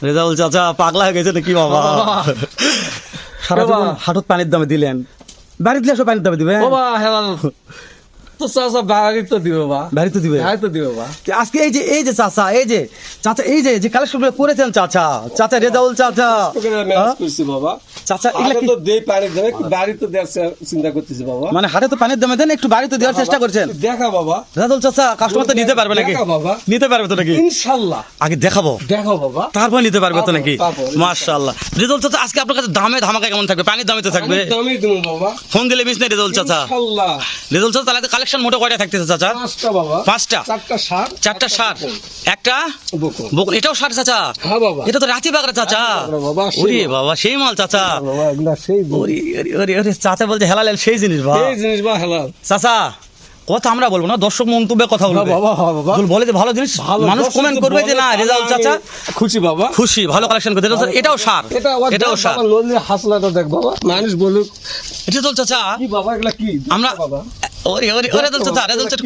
রেজাউল চাচা পাগলা হয়ে গেছে নাকি বাবা? সারা জীবন হাঁটুত পানির দামে দিলেন, বাড়ি দিলে সব পানির দামে দিবে বাবা। তো চাচা বাড়ি তো দিবে বা, বাড়ি তো দিবে, বাড়ি তো দিবে বা। আজকে এই যে চাচা এই যে কালেকশন করেছেন চাচা রেজাউল চাচা, বাবা চাচা এগুলা কি? দেই পানির দামে বাড়ি তো দেওয়ার চিন্তা করতেছি বাবা। মানে হাটে তো পানির দামে দেন, একটু বাড়ি তো দেওয়ার চেষ্টা করছেন। দেখা বাবা, রেজাউল চাচা কাস্টমার তো নিতে পারবে নাকি? বাবা নিতে পারবে তো নাকি? ইনশাআল্লাহ আগে দেখাবো, দেখো বাবা, তারপর নিতে পারবে তো নাকি? তারপর। মাশাআল্লাহ। রেজাউল চাচা আজকে আপনার কাছে দামে ধামাকা কেমন থাকবে? পানির দামে তো থাকবে, দামি দেবো বাবা, ফোন দিলে মিস নেই রেজাউল চাচা। ইনশাআল্লাহ রেজাউল চাচা তাহলে কালেকশন মোটা কয়টা থাকতেছে চাচা? পাঁচটা বাবা, পাঁচটা, চারটা ষাট, একটা বকুল, এটাও 60 চাচা। হ্যাঁ বাবা, এটা তো রাতি বাগড়া চাচা। বাবা ওরে বাবা সেই মাল চাচা। বাবা এগুলা সেই ওরে চাচা বলছে হেলাল সেই জিনিস বা, এই জিনিস বা হালাল চাচা কথা আমরা বলবো না, দর্শক মন্তব্যে কথা বলবে বাবা। হ্যাঁ বাবা, বলে যে ভালো জিনিস, মানুষ কমেন্ট করবে যে না রেজাউল চাচা খুশি বাবা, খুশি, ভালো কালেকশন করতে। এটাও সার, এটাও সার। লোনের হাসলাটা দেখ বাবা, মানুষ বলুক রেজাউল চাচা কি বাবা এগুলা কি আমরা বাবা। রেজাউল চাচা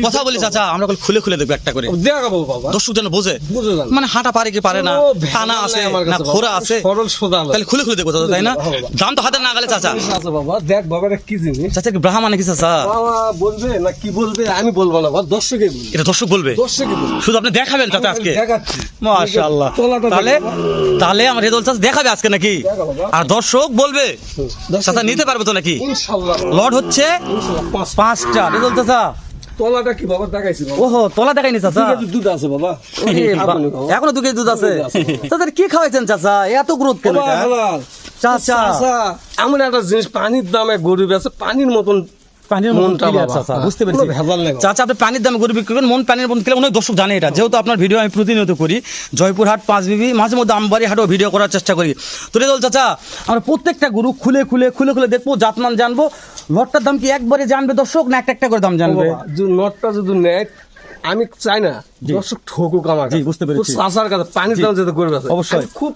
কথা বলি চাচা, আমরা খুলে দেখবো একটা করে, দেখাবো বাবা, দর্শক যেন বোঝে বুঝে যান। মানে হাঁটা পারে কি পারে না, ও, টানা আছে আমার না কাছে খোরা বাবা, আছে, সরল সোজা আলো। তাহলে খুলে দেখবো চাচা, তাই না? হ্যাঁ বাবা। দাম তো হাতে না গেলে চাচা। আছে বাবা, দেখ বাবা এটা কি জিনিস। চাচা কি ব্রাহ্মা নাকি চাচা? বাবা বলবে না কি বলবে আমি বলবো না বাবা, দর্শকে বলবে, এটা দর্শক বলবে, দর্শকে বলবে। শুধু আপনি দেখাবেন চাচা আজকে। দেখাচ্ছি মাশাআল্লাহ। তলাটা তাহলে দেখো বাবা। তাহলে আমার রেজাউল চাচা দেখাবে আজকে নাকি? দেখা বাবা। আর দর্শক বলবে দর্শক চাচা নিতে পারবে তো নাকি? ইনশাআল্লাহ লট হচ্ছে ইনশাআল্লাহ। পাঁচটা রেজাউল চাচা। তলাটা কি বাবা দেখাইছি বাবা, ওহো তোলা দেখাইনি চাচা? 2 কেজি দুধ আছে বাবা। এখনো 2 কেজি দুধ আছে চাচা? কি খাওয়াইছেন চাচা, এত গুরুত্ব কেন বাবা, এটা? হালাল। চাচা চাচা এমন একটা জিনিস, পানির দামে গরু বেচে পানির মতন পানির মন মনটা বাবা। চাচা, বুঝতে পেরেছি। কোনো ভেজাল নেই বাবা। চাচা আপনি পানির দামে গরু বিক্রি করেন, মন পানির মন কিনলে অনেক দর্শক জানে এটা, যেহেতু আপনার ভিডিও আমি প্রতিনিয়ত করি, জয়পুরহাট, পাঁচবিবি, মাঝে মধ্যে আমবাড়ি হাটও ভিডিও করার চেষ্টা করি। তো রেজাউল চাচা আমরা প্রত্যেকটা গরু খুলে দেখবো, জাতমান জানবো, লটটার দাম কি একবারে জানবে দর্শক না একটা করে দাম জানবে? বাবা, যদি নটটা যদি নেয় আমি চাই না দর্শক ঠকুক আমার জি, বুঝতে পেরেছি। চাষার কাছে পানির দাম যেতে করবে অবশ্যই। আমি খুব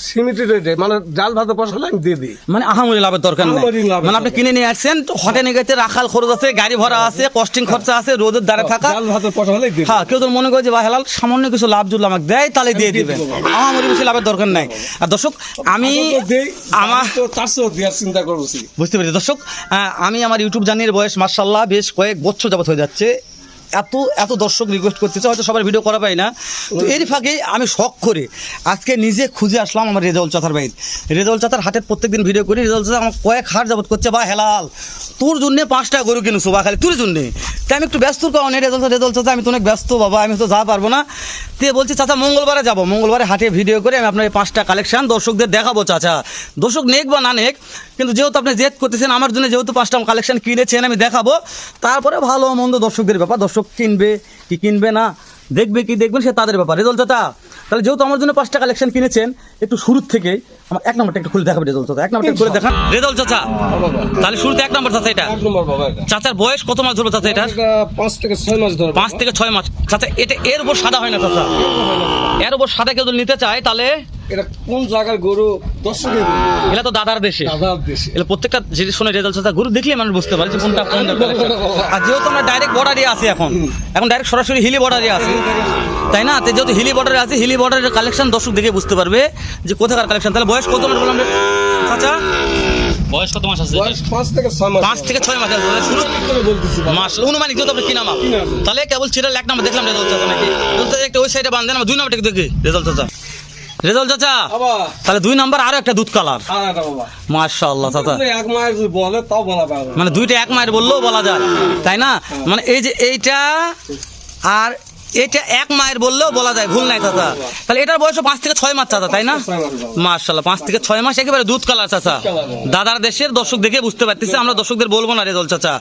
সীমিত রেটে, মানে ডাল ভাতে পয়সা আমি দিয়ে দিই, মানে আহামরি লাভের দরকার নেই, আহামরি লাভের মানে আপনি কিনে নিয়ে আসছেন, হটে নিয়ে গেছে, রাখাল খরচ আছে, গাড়ি ভাড়া আছে, কস্টিং খরচা আছে, রোদের দ্বারা থাকা। ডাল ভাতের পয়সা হলে দিয়ে দিই। হ্যাঁ, কেউ তো মনে করে যে ভাই হালাল সামান্য কিছু লাভ যদি আমাকে দেয় তাহলে দিয়ে দিবেন, আহামরি বেশি লাভের দরকার নাই। আর দর্শক আমি আমার তো 400 দেওয়ার চিন্তা করছি। বুঝতে পেরেছি দর্শক, আমি আমার ইউটিউব জার্নির বয়স মাশাআল্লাহ বেশ কয়েক বছর যাবত হয়ে যাচ্ছে, এত দর্শক রিকোয়েস্ট করতেছে, হয়তো সবার ভিডিও করা পাই না, তো এরই ফাঁকে আমি শখ করে আজকে নিজে খুঁজে আসলাম আমার রেজাউল চাচার বাড়িতে। রেজাউল চাচার হাটের প্রত্যেকদিন ভিডিও করি, রেজাউল চাচা আমার কয়েক হাট যাবত করছে, বা হেলাল তোর জন্য 5টা গরু কিনেছো বা খালি তোর জন্যে, তাই আমি একটু ব্যস্ত কারণে রেজাউল চাচা আমি তো অনেক ব্যস্ত বাবা, আমি তো যা পারবো না, তে বলছি চাচা মঙ্গলবারে যাবো, মঙ্গলবারে হাটে ভিডিও করে আমি আপনার এই 5টা কালেকশন দর্শকদের দেখাবো। চাচা দর্শক নেক বা না নেক, কিন্তু যেহেতু আপনি জেদ করতেছেন আমার জন্য, যেহেতু 5টা কালেকশন কিনেছেন আমি দেখাবো, তারপরে ভালো মন্দ দর্শকদের ব্যাপার, দর্শক কিনবে কি কিনবে না, দেখবে কি দেখবেন সে তাদের ব্যাপার। রেজাউল চাচা তাহলে যেহেতু আমার জন্য 5টা কালেকশন কিনেছেন, একটু শুরুর থেকে আমার 1 নম্বরটা একটু খুলে দেখাবে রেজাউল চাচা, 1 নম্বরটা খুলে দেখান রেজাউল চাচা। তাহলে শুরুতে 1 নম্বর চাচা, এটা 1 নম্বর বাবা। এটা চাচার বয়স কত মাস ধরবে চাচা? এটা 5 থেকে 6 মাস ধরে। 5 থেকে 6 মাস চাচা। এটা এর উপর সাদা হয় না চাচা? এর উপর সাদা কেউ যদি নিতে চায় তাহলে এটা কোন জায়গার গরু দর্শকে এগুলা তো দাদার দেশে, দাদার দেশে। এগুলো প্রত্যেকটা জিনিস শুনে রেজাল্ট চাচা গরু দেখলে মানুষ বুঝতে পারে যে কোনটা কোন। আর যেহেতু আমরা ডাইরেক্ট বর্ডারে আছি, এখন ডাইরেক্ট সরাসরি হিলি বর্ডারে আছি, তাই না? যেহেতু হিলি বর্ডারে আছি, হিলি বর্ডারের কালেকশন দর্শক দেখে বুঝতে পারবে যে কোথাকার কালেকশন। তাহলে বয়স কত মাস বললাম চাচা? বয়স কত মাস আছে? 5 থেকে 6 মাস। 5 থেকে 6 মাস আছে শুরু করে বলতেছি মাস অনুমানিক যত আপনি কিনা মাপ। তাহলে কেবল চিরাল 1 নম্বর দেখলাম রেজাল্ট চাচা নাকি? একটা ওই সাইডে বাঁধেন, 2 নম্বরটা দেখি রেজাল্ট চাচা। রেজাল্ট চাচা বাবা তাহলে 2 নাম্বার আরো একটা দুধ কালার। আরেকটা বাবা মাশাআল্লাহ চাচা, এক মায়ের যদি বলে তাও বলা পাবে, মানে 2টা 1 মায়ের বললেও বলা যায়, তাই না? মানে এই যে এইটা আর এটা 1 মায়ের বললেও বলা যায়, ভুল নাই চাচা। তাহলে এটার বয়স 5 থেকে 6 মাস চাচা, তাই না? মাশাআল্লাহ 5 থেকে 6 মাস, একেবারে দুধ কালার চাচা। দাদার দেশের দর্শক দেখে বুঝতে পারতেছে, আমরা দর্শকদের বলবো না রেজাউল চাচা,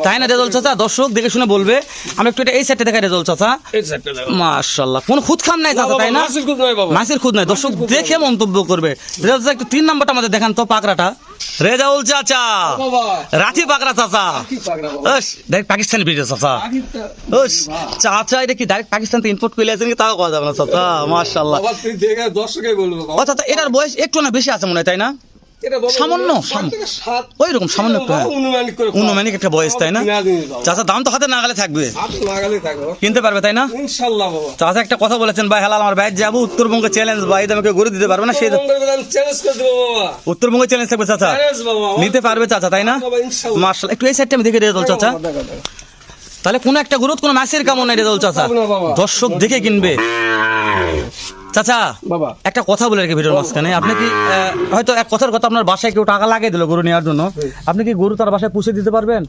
তাই না রেজাউল চাচা? দর্শক দেখে শুনে বলবে। আমি একটু এটা এই সাইডে দেখাই রেজাউল চাচা। মাশাআল্লাহ কোন খুদ খাম নাই চাচা, তাই না? মাসির খুদ নাই, দর্শক দেখে মন্তব্য করবে। রেজাউল চাচা একটু 3 নাম্বারটা আমাদের দেখান তো, পাকড়াটা। রেজাউল চাচা রাঠি পাকড়া চাচা, ডাইরেক্ট পাকিস্তানি ব্রিডের চাচা। চাচা এটা কি ডাইরেক্ট পাকিস্তান থেকে ইম্পোর্ট করে আছেন কি তাও কথা যাবে না চাচা? মাশাআল্লাহ দর্শকে বলবো চাচা। এটার বয়স একটু না বেশি আছে মনে হয়, তাই না? এটা বাবা সামান্য, ছয় থেকে সাত, ওই রকম সামান্য একটু, হ্যাঁ। অনুমানিক করে অনুমানিক একটা বয়স, তাই না? কিনা জিনিস বাবা। চাচা দাম তো হাতে নাগালে থাকবে, হাতে লাগালেই থাকবে বাবা। কিনতে পারবে তাই না? ইনশাআল্লাহ বাবা। চাচা একটা কথা বলেছেন, ভাই হালাল আমার বাইরে যাবো, উত্তরবঙ্গ চ্যালেঞ্জ, ভাই আমাকে গরু দিতে পারবে না, সেই চ্যালেঞ্জ করে দেবো বাবা। উত্তরবঙ্গ চ্যালেঞ্জ থাকবে চাচা, চ্যালেঞ্জ বাবা। নিতে পারবে চাচা তাই না? বাবা ইনশাআল্লাহ। মার্শাল্লাহ, একটু এই সাইডটা আমি দেখে রেজাল্ট চাচা, দেখো, দেখো, দেখো। তাহলে কোন একটা গরু কোনো ম্যাচের কামন নাই রেজাল্ট চাচা, পাবো না বাবা। দর্শক দেখে কিনবে। চাচা বাবা একটা কথা বলে রেখে ভিডিওর মাঝখানে, আপনি কি হয়তো এক কথার কথা, আপনার বাসায় কেউ টাকা লাগিয়ে দিল গরু নেওয়ার জন্য, আপনি কি গরু তার বাসায় পুষে দিতে পারবেন?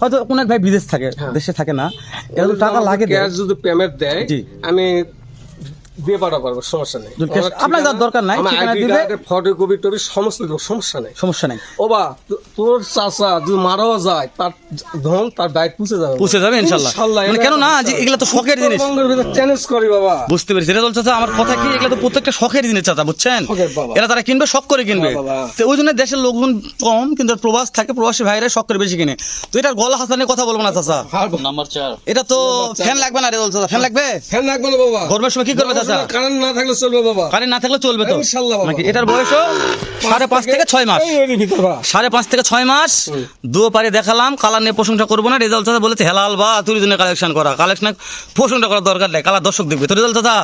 হয়তো কোন এক ভাই বিদেশ থাকে, দেশে থাকে না, এরা তো টাকা লাগে দেয়। ক্যাশ যদি পেমেন্ট দেয় জি। আমি দিয়ে পাঠাতে পারবো, সমস্যা নেই। যদি cash- আপনার যাওয়ার দরকার নাই, আমার ঠিকানা ID দিবে। card, ফটোকপি টপি সমস্ত দেবো, সমস্যা নেই। সমস্যা নেই, ও বা তোর চাচা যদি মারাও যায়, তার ধন তার দায়িত্ব পুষে যাবে, পুষে যাবে ইনশাল্লাহ। মানে কেন না, যে এগুলো তো শখের জিনিস, চ্যালেঞ্জ করি বাবা। বুঝতে পেরেছি রেজাল্ট চাচা, আমার কথা কি, এগুলো তো প্রত্যেকটা শখের জিনিস চাচা, বুঝছেন? শখের বাবা। এরা তারা কিনবে শখ করে কিনবে, হ্যাঁ বাবা। তো ওই জন্য দেশের লোকজন কম, কিন্তু প্রবাস থাকে, প্রবাসী ভাইরা শখ করে বেশি কিনে। তো এটার গলা হাসানের কথা বলবো না চাচা, নাম্বার 4 এটা তো ফ্যান লাগবে না রেজাল্ট চাচা, ফ্যান লাগবে? ফ্যান লাগবে না বাবা। গরমের সময় কি করবে চাচা? কারেন্ট না থাকলে চলবে বাবা। কারেন্ট না থাকলে চলবে তো ইনশাআল্লাহ বাবা। নাকি? এটার বয়সও 5.5 থেকে 6 মাস, এই এরই ভিতর বাবা। 5.5 থেকে 6 মাস। দুও পারে দেখালাম, কালার নিয়ে প্রশংসা করবো না। রেজাল্ট চাচা বলেছে হেলাল বা তুরি দিনে কালেকশন করা, কালেকশন প্রশংসা করার দরকার নেই, কালার দর্শক দেখবে। তো রেজাল্ট চাচা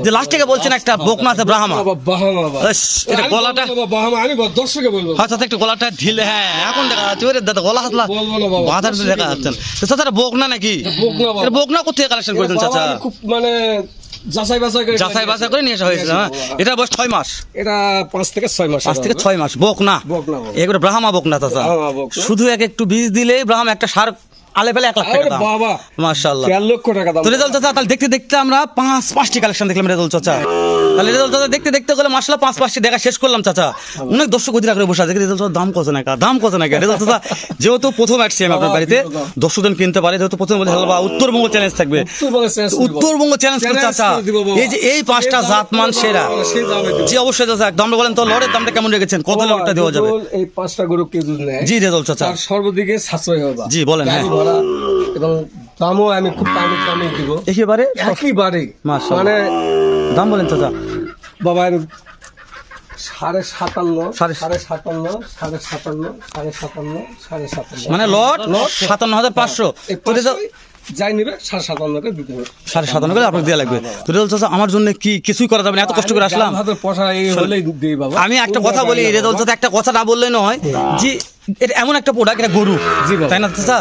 যে লাস্ট থেকে বলছেন একটা বকনা আছে ব্রাহ্মা, বাবা বাহামা বাবা। ইস, এটা আমি গলাটা, বলবো বাবা, বাহামা আমি দর্শকে বলবো। হ্যাঁ চাচা একটু গলাটা ঢিলে, হ্যাঁ এখন দেখা যাচ্ছে, ওরে দাদা গলা হাতলা বলবো না বাবা। বাঁধার দেখা যাচ্ছেন। তো চাচা এটা বকনা নাকি? বকনা বাবা। এটা বকনা কোথেকে কালেকশন করেছেন বাবা, চাচা? আমি খুব মানে যাচাই বাছাই করে যাচাই বাছাই করে নিয়ে আসা হয়েছিল, হ্যাঁ। এটা বয়স 6 মাস, এটা 5 থেকে 6 মাস 5 থেকে 6 মাস বকনা, বকনা বাবা। এগুলো ব্রাহ্মা বকনা চাচা, ব্রাহ্মা বকনা। শুধু একটু বীজ দিলেই ব্রাহ্ম একটা সার আলে পেলে 1 লাখ টাকা আরে দাম, বাবা, মাশাআল্লাহ। 4 লক্ষ টাকা দাম। তো রেজাল্ট চাচা তাহলে দেখতে দেখতে আমরা 5টি কালেকশন দেখলাম রেজাল্ট চাচা, তাহলে রেজাল্ট চাচা দেখতে দেখতে গেলে মাশাআল্লাহ 5টি দেখা শেষ করলাম চাচা। অনেক দর্শক অধীর আগ্রহে বসে আছে, রেজাল্ট চাচা দাম কত নাকি, দাম কত নাকি রেজাল্ট চাচা? যেহেতু প্রথম আসছি আমি আপনার বাড়িতে, দর্শকজন কিনতে পারে, যেহেতু প্রথম বলে হালবা উত্তরবঙ্গ চ্যালেঞ্জ থাকবে, উত্তরবঙ্গ চ্যালেঞ্জ করে চাচা, এই যে এই 5টা জাতমান সেরা, জি অবশ্যই চাচা। দামটা বলেন তো, লড়ের দামটা কেমন রেখেছেন, কত লড়টা দেওয়া যাবে? এই 5টা গরু কেউ যদি নেয়, জি রেজাল্ট চাচা, তার সর্বদিকে সাশ্রয় হবে। জি বলেন, হ্যাঁ গাড়ি ভাড়া এবং দামও আমি খুব দামে দিব একেবারে একেবারে। মাশাআল্লাহ। মানে দাম বলেন চাচা, বাবা আমি 57.5 সাড়ে- 57.5 57.5 57.5 57.5 মানে লট 57,500, এই তো রেজাল্ট যাই নিবে 57.5 করে দিতে হবে। 57,500 করে আপনাকে দেওয়া লাগবে। তো রেজাল্ট চাচা আমার জন্য কি কিছুই করা যাবে না, এত কষ্ট করে আসলাম। হাতে পয়সা এই হলেই দিই বাবা। আমি একটা কথা বলি, রেজাল্ট চাচা একটা কথা না বললে নয়, যে এটা এমন একটা প্রোডাক্ট, এটা গরু, জি বাবা। তাই না চাচা?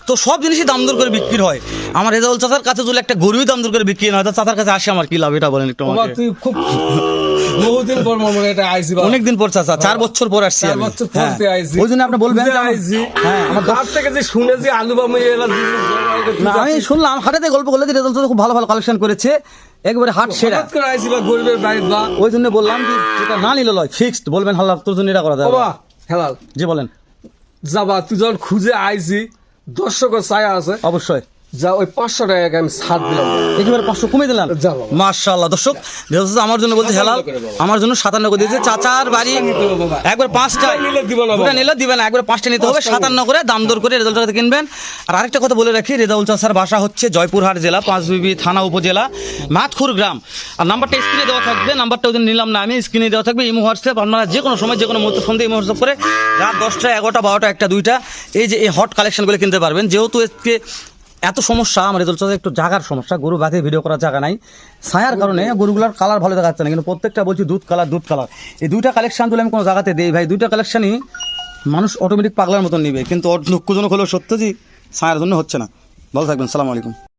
তো সব জিনিসই দাম দর করে বিক্রি হয়, আমার রেজাল্ট চাচার কাছে যদি একটা গরুই দাম দর করে বিক্রি না হয়, তো চাচার কাছে আসে আমার কি লাভ, এটা বলেন একটু বাবা আমাকে। তুই খুব বহুদিন পর মনে এটা আইছি বাবা। অনেকদিন পর চাচা, 4 বছর পর আসছি 4 আমি, বছর পর হ্যাঁ। তুই আইছি। ওই জন্য আপনি বলবেন যে আমার- আইছি। হ্যাঁ, আমার কার থেকে যে শুনে যে আলু বামে এলা না, আমি শুনলাম হাটেতে গল্প করলে যে রেজাল্ট খুব ভালো ভালো কালেকশন করেছে, একবারে হাট সেরা, হঠাৎ করে আইছি বা গরিবের বাড়ির বা ওই জন্য বললাম যে যেটা না নিলে লয়, ফিক্সড বলবেন হাল্লা, তোর জন্য এটা করা যাবে। বাবা হেলাল জি বলেন, যাবা তুই যখন খুঁজে আইছি, দর্শকের ছায়া আছে, অবশ্যই যা ওই 500 টাকা আমি ছাড় দিলাম। একেবারে 500 কমে দিলাম, যা বাবা। মাশাআল্লাহ। দর্শক রেজাল্ট চাচা আমার জন্য বলছে হেলাল, 57 করে বাবা। আমার জন্য 57 করে দিয়েছে। চাচার বাড়ি নিতে হবে বাবা। একবার 5টা নিলে দিব না বাবা। দুটা নিলে দিবেন, একবার 5টা নিতে হবে, 57 করে দাম দর করে রেজাল্ট চাচাতে কিনবেন। আর আরেকটা কথা বলে রাখি, রেজাউল চাচার বাসা হচ্ছে জয়পুরহাট জেলা, পাঁচবিবি থানা উপজেলা, মাতখুর গ্রাম। আর নাম্বারটা স্ক্রিনে দেওয়া থাকবে, নাম্বারটা ওই দিন নিলাম না আমি, স্ক্রিনে দেওয়া থাকবে, ইমো হোয়াটসঅ্যাপ, আপনারা যে কোনো সময় যে কোনো মুহূর্তে ফোন দিয়ে ইমো হোয়াটসঅ্যাপ করে রাত 10টা 11টা 12টা 1টা 2টা এই যে এই হট কালেকশনগুলো কিনতে পারবেন। যেহেতু আজকে এত সমস্যা, আমার রেজাল্ট চাচা একটু জায়গার সমস্যা, গরু বাঁধে ভিডিও করার জায়গা নাই, ছায়ার কারণে গরুগুলোর কালার ভালো দেখা যাচ্ছে না, কিন্তু প্রত্যেকটা বলছি দুধ কালার, এই 2টা কালেকশন তুলে আমি কোনো জায়গাতে দেই ভাই, 2টা কালেকশনই মানুষ অটোমেটিক পাগলার মতন নিবে, কিন্তু দুঃখজনক হলেও সত্য যে ছায়ার জন্য হচ্ছে না। ভালো থাকবেন, সালাম আলাইকুম।